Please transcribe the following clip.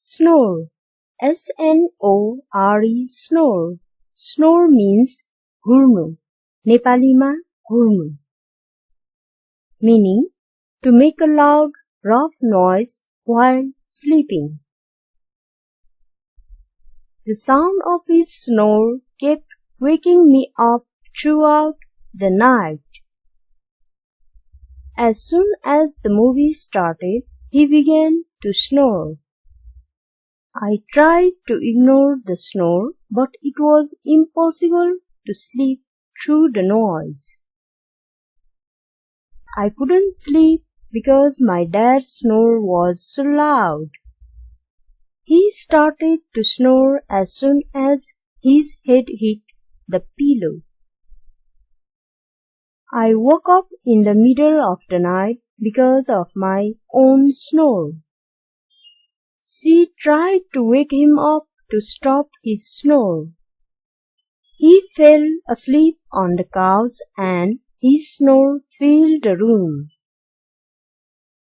Snore. S-N-O-R-E, snore. Snore means घुर्नु. नेपालीमा घुर्नु. Meaning to make a loud, rough noise while sleeping. The sound of his snore kept waking me up throughout the night. As soon as the movie started, he began to snore. I tried to ignore the snore, but it was impossible to sleep through the noise. I couldn't sleep because my dad's snore was so loud. He started to snore as soon as his head hit the pillow. I woke up in the middle of the night because of my own snore. She tried to wake him up to stop his snore. He fell asleep on the couch and his snore filled the room.